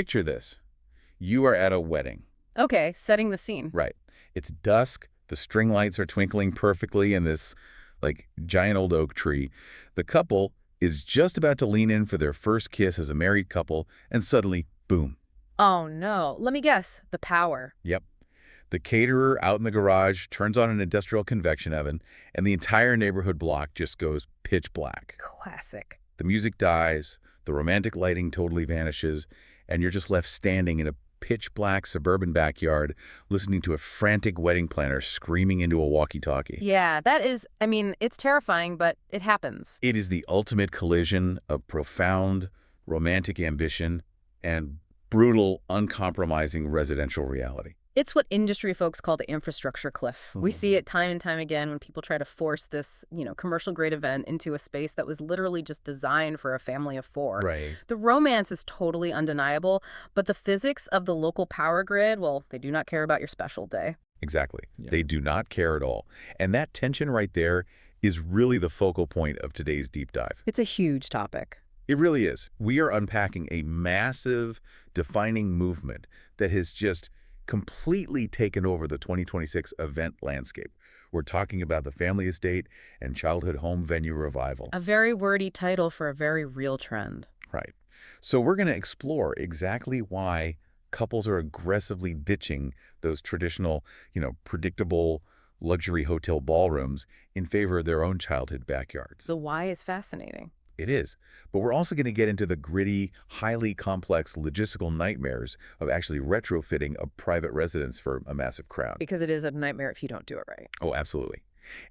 picture this. You are at a wedding. Okay, setting the scene. Right. It's dusk. The string lights are twinkling perfectly in this, like, giant old oak tree. The couple is just about to lean in for their first kiss as a married couple, and suddenly, boom. Oh no, let me guess. The power. Yep. The caterer out in the garage turns on an industrial convection oven, and the entire neighborhood block just goes pitch black. Classic. The music dies, the romantic lighting totally vanishes, and you're just left standing in a pitch-black suburban backyard listening to a frantic wedding planner screaming into a walkie-talkie. Yeah, that is, I mean, it's terrifying, but it happens. It is the ultimate collision of profound romantic ambition and brutal, uncompromising residential reality. It's what industry folks call the infrastructure cliff. We see it time and time again when people try to force this, commercial-grade event into a space that was literally just designed for a family of four. Right. The romance is totally undeniable, but the physics of the local power grid, well, they do not care about your special day. Exactly. Yeah. They do not care at all. And that tension right there is really the focal point of today's deep dive. It's a huge topic. It really is. We are unpacking a massive, defining movement that has just completely taken over the 2026 event landscape. We're talking about the family estate and childhood home venue revival. A very wordy title for a very real trend. Right. So we're going to explore exactly why couples are aggressively ditching those traditional, predictable luxury hotel ballrooms in favor of their own childhood backyards. The why is fascinating. It is. But we're also going to get into the gritty, highly complex logistical nightmares of actually retrofitting a private residence for a massive crowd. Because it is a nightmare if you don't do it right. Oh, absolutely.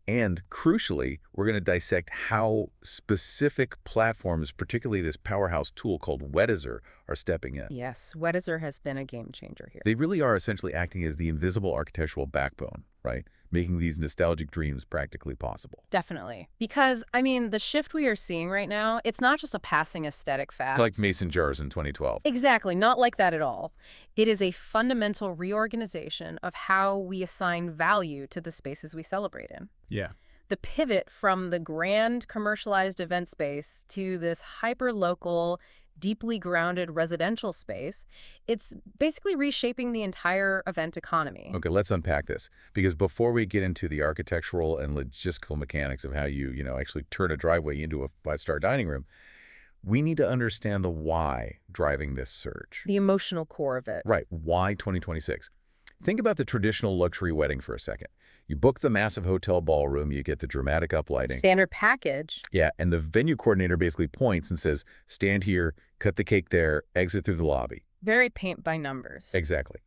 And crucially, we're going to dissect how specific platforms, particularly this powerhouse tool called Weddizer, are stepping in. Yes, Weddizer has been a game changer here. They really are essentially acting as the invisible architectural backbone, right? Making these nostalgic dreams practically possible. Definitely. Because, the shift we are seeing right now, it's not just a passing aesthetic fad. Like mason jars in 2012. Exactly, not like that at all. It is a fundamental reorganization of how we assign value to the spaces we celebrate in. Yeah. The pivot from the grand commercialized event space to this hyper-local, deeply grounded residential space, it's basically reshaping the entire event economy. Okay, let's unpack this. Because before we get into the architectural and logistical mechanics of how you, actually turn a driveway into a five-star dining room, we need to understand the why driving this surge. The emotional core of it. Right, why 2026? Think about the traditional luxury wedding for a second. You book the massive hotel ballroom, you get the dramatic uplighting. Standard package. Yeah, and the venue coordinator basically points and says, stand here, cut the cake there, exit through the lobby. Very paint by numbers. Exactly.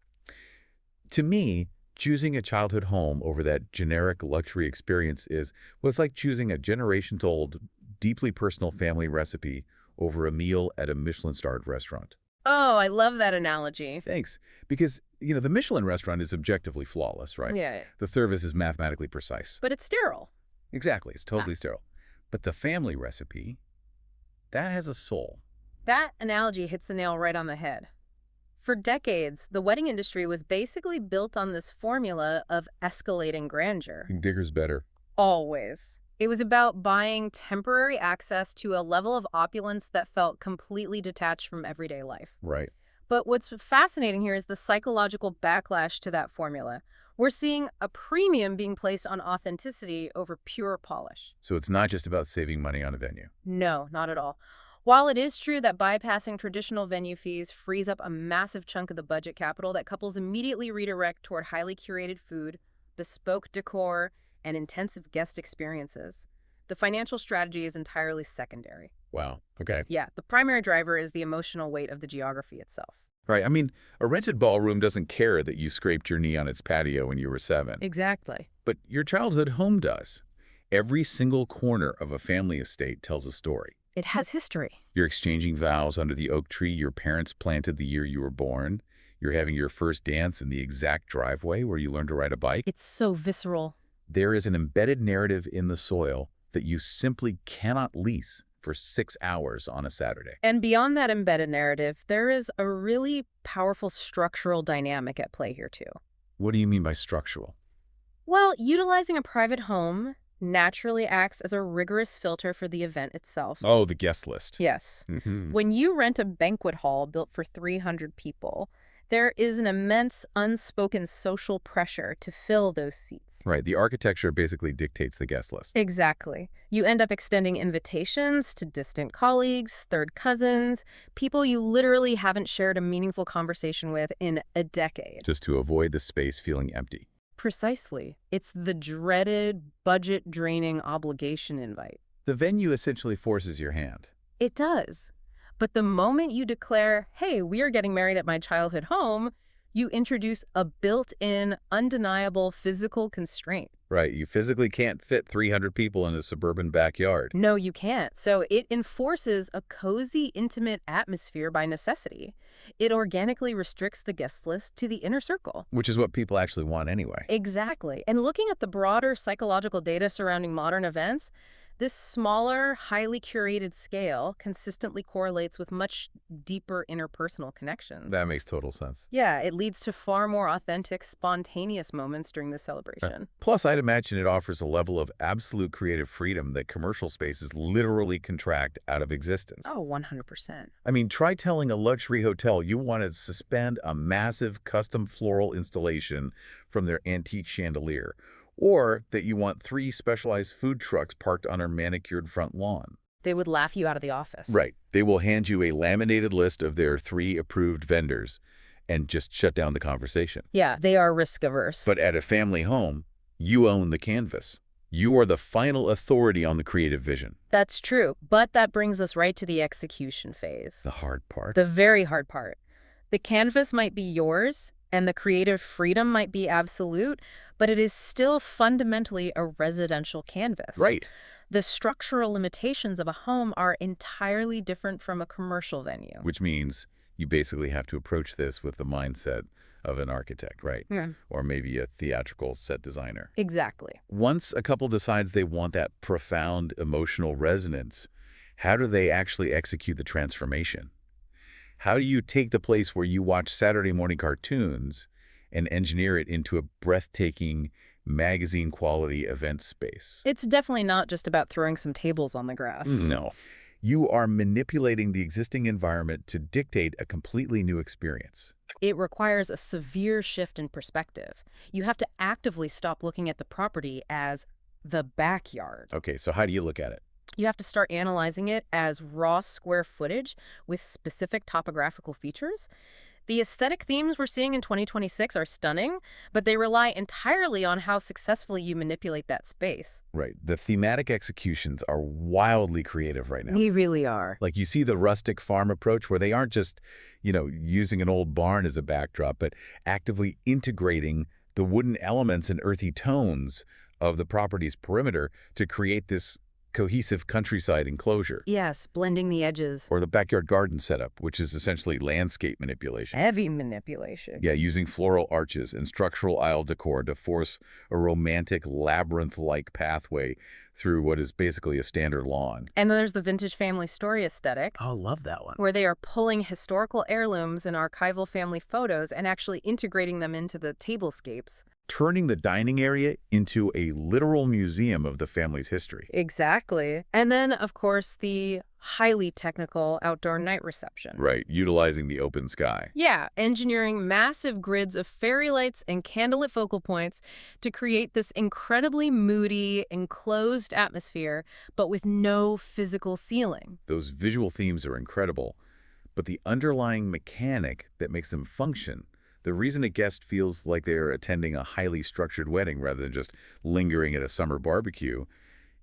To me, choosing a childhood home over that generic luxury experience is, well, it's like choosing a generations-old, deeply personal family recipe over a meal at a Michelin-starred restaurant. Oh, I love that analogy. Thanks. Because, the Michelin restaurant is objectively flawless, right? Yeah. The service is mathematically precise. But it's sterile. Exactly. It's totally sterile. But the family recipe, that has a soul. That analogy hits the nail right on the head. For decades, the wedding industry was basically built on this formula of escalating grandeur. Bigger's better. Always. It was about buying temporary access to a level of opulence that felt completely detached from everyday life. Right. But what's fascinating here is the psychological backlash to that formula. We're seeing a premium being placed on authenticity over pure polish. So it's not just about saving money on a venue. No, not at all. While it is true that bypassing traditional venue fees frees up a massive chunk of the budget capital that couples immediately redirect toward highly curated food, bespoke decor, and intensive guest experiences, the financial strategy is entirely secondary. Wow. Okay. Yeah, the primary driver is the emotional weight of the geography itself. Right. A rented ballroom doesn't care that you scraped your knee on its patio when you were 7. Exactly. But your childhood home does. Every single corner of a family estate tells a story. It has history. You're exchanging vows under the oak tree your parents planted the year you were born. You're having your first dance in the exact driveway where you learned to ride a bike. It's so visceral. There is an embedded narrative in the soil that you simply cannot lease for 6 hours on a Saturday. And beyond that embedded narrative, there is a really powerful structural dynamic at play here, too. What do you mean by structural? Well, utilizing a private home naturally acts as a rigorous filter for the event itself. Oh, the guest list. Yes. When you rent a banquet hall built for 300 people, there is an immense unspoken social pressure to fill those seats. Right. The architecture basically dictates the guest list. Exactly. You end up extending invitations to distant colleagues, third cousins, people you literally haven't shared a meaningful conversation with in a decade. Just to avoid the space feeling empty. Precisely. It's the dreaded, budget-draining obligation invite. The venue essentially forces your hand. It does. But the moment you declare, hey, we are getting married at my childhood home, you introduce a built-in, undeniable physical constraint. Right. You physically can't fit 300 people in a suburban backyard. No, you can't. So it enforces a cozy, intimate atmosphere by necessity. It organically restricts the guest list to the inner circle. Which is what people actually want anyway. Exactly. And looking at the broader psychological data surrounding modern events, this smaller, highly curated scale consistently correlates with much deeper interpersonal connections. That makes total sense. Yeah, it leads to far more authentic, spontaneous moments during the celebration. Plus, I'd imagine it offers a level of absolute creative freedom that commercial spaces literally contract out of existence. Oh, 100%. I mean, try telling a luxury hotel you want to suspend a massive custom floral installation from their antique chandelier, or that you want 3 specialized food trucks parked on our manicured front lawn. They would laugh you out of the office. Right. They will hand you a laminated list of their 3 approved vendors and just shut down the conversation. Yeah, they are risk-averse. But at a family home, you own the canvas. You are the final authority on the creative vision. That's true, but that brings us right to the execution phase. The hard part. The very hard part. The canvas might be yours, and the creative freedom might be absolute, but it is still fundamentally a residential canvas. Right. The structural limitations of a home are entirely different from a commercial venue. Which means you basically have to approach this with the mindset of an architect, right? Yeah. Or maybe a theatrical set designer. Exactly. Once a couple decides they want that profound emotional resonance, how do they actually execute the transformation? How do you take the place where you watch Saturday morning cartoons and engineer it into a breathtaking, magazine-quality event space? It's definitely not just about throwing some tables on the grass. No. You are manipulating the existing environment to dictate a completely new experience. It requires a severe shift in perspective. You have to actively stop looking at the property as the backyard. Okay, so how do you look at it? You have to start analyzing it as raw square footage with specific topographical features. The aesthetic themes we're seeing in 2026 are stunning, but they rely entirely on how successfully you manipulate that space. Right. The thematic executions are wildly creative right now. They really are. Like you see the rustic farm approach where they aren't just, using an old barn as a backdrop, but actively integrating the wooden elements and earthy tones of the property's perimeter to create this cohesive countryside enclosure. Yes, blending the edges. Or the backyard garden setup, which is essentially landscape manipulation. Heavy manipulation. Yeah, using floral arches and structural aisle decor to force a romantic labyrinth-like pathway through what is basically a standard lawn. And then there's the vintage family story aesthetic. Oh, love that one. Where they are pulling historical heirlooms and archival family photos and actually integrating them into the tablescapes. Turning the dining area into a literal museum of the family's history. Exactly. And then, of course, the highly technical outdoor night reception. Right, utilizing the open sky. Yeah, engineering massive grids of fairy lights and candlelit focal points to create this incredibly moody, enclosed atmosphere, but with no physical ceiling. Those visual themes are incredible, but the underlying mechanic that makes them function, the reason a guest feels like they're attending a highly structured wedding rather than just lingering at a summer barbecue,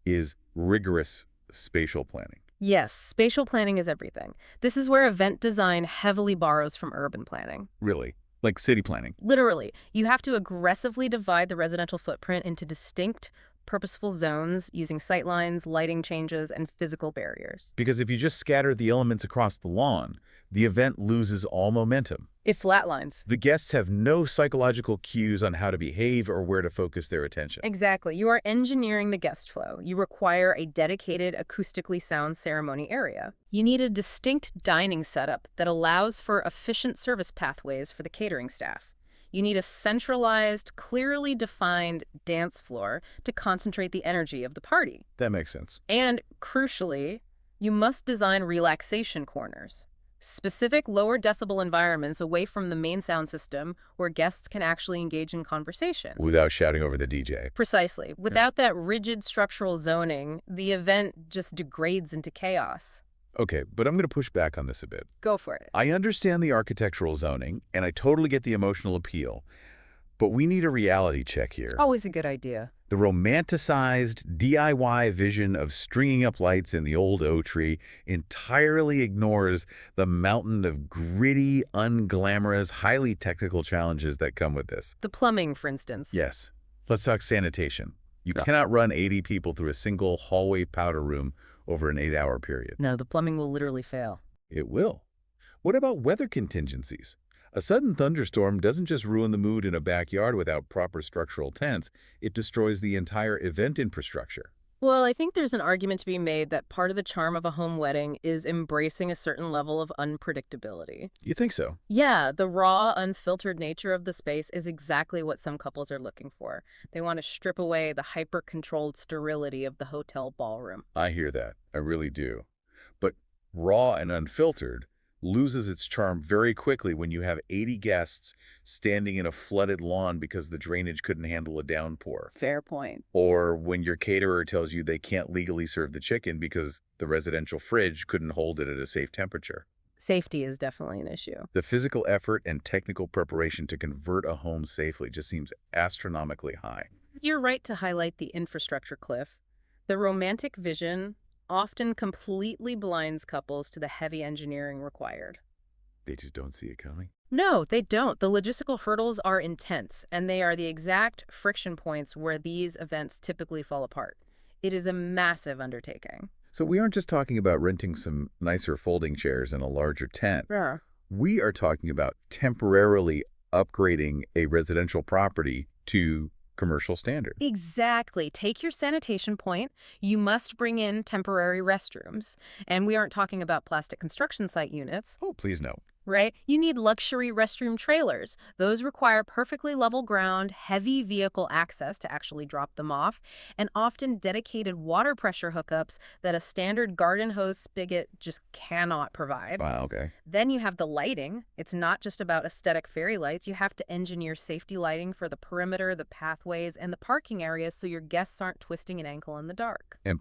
is rigorous spatial planning. Yes, spatial planning is everything. This is where event design heavily borrows from urban planning. Really? Like city planning? Literally, you have to aggressively divide the residential footprint into distinct, purposeful zones using sightlines, lighting changes, and physical barriers. Because if you just scatter the elements across the lawn, the event loses all momentum. It flatlines. The guests have no psychological cues on how to behave or where to focus their attention. Exactly. You are engineering the guest flow. You require a dedicated, acoustically sound ceremony area. You need a distinct dining setup that allows for efficient service pathways for the catering staff. You need a centralized, clearly defined dance floor to concentrate the energy of the party. That makes sense. And, crucially, you must design relaxation corners, specific lower decibel environments away from the main sound system where guests can actually engage in conversation. Without shouting over the DJ. Precisely. Without that rigid structural zoning, the event just degrades into chaos. Okay, but I'm going to push back on this a bit. Go for it. I understand the architectural zoning, and I totally get the emotional appeal, but we need a reality check here. Always a good idea. The romanticized DIY vision of stringing up lights in the old oak tree entirely ignores the mountain of gritty, unglamorous, highly technical challenges that come with this. The plumbing, for instance. Yes. Let's talk sanitation. You Yeah. cannot run 80 people through a single hallway powder room over an 8-hour period. No, the plumbing will literally fail. It will. What about weather contingencies? A sudden thunderstorm doesn't just ruin the mood in a backyard without proper structural tents, it destroys the entire event infrastructure. Well, I think there's an argument to be made that part of the charm of a home wedding is embracing a certain level of unpredictability. You think so? Yeah, the raw, unfiltered nature of the space is exactly what some couples are looking for. They want to strip away the hyper-controlled sterility of the hotel ballroom. I hear that. I really do. But raw and unfiltered loses its charm very quickly when you have 80 guests standing in a flooded lawn because the drainage couldn't handle a downpour. Fair point. Or when your caterer tells you they can't legally serve the chicken because the residential fridge couldn't hold it at a safe temperature. Safety is definitely an issue. The physical effort and technical preparation to convert a home safely just seems astronomically high. You're right to highlight the infrastructure cliff. The romantic vision often completely blinds couples to the heavy engineering required. They just don't see it coming. No, they don't. The logistical hurdles are intense, and they are the exact friction points where these events typically fall apart. It is a massive undertaking. So we aren't just talking about renting some nicer folding chairs and a larger tent. Yeah. We are talking about temporarily upgrading a residential property to commercial standard. Exactly. Take your sanitation point. You must bring in temporary restrooms. And we aren't talking about plastic construction site units, Oh, please no. right? You need luxury restroom trailers. Those require perfectly level ground, heavy vehicle access to actually drop them off, and often dedicated water pressure hookups that a standard garden hose spigot just cannot provide. Wow, okay. Then you have the lighting. It's not just about aesthetic fairy lights. You have to engineer safety lighting for the perimeter, the pathways, and the parking areas so your guests aren't twisting an ankle in the dark. And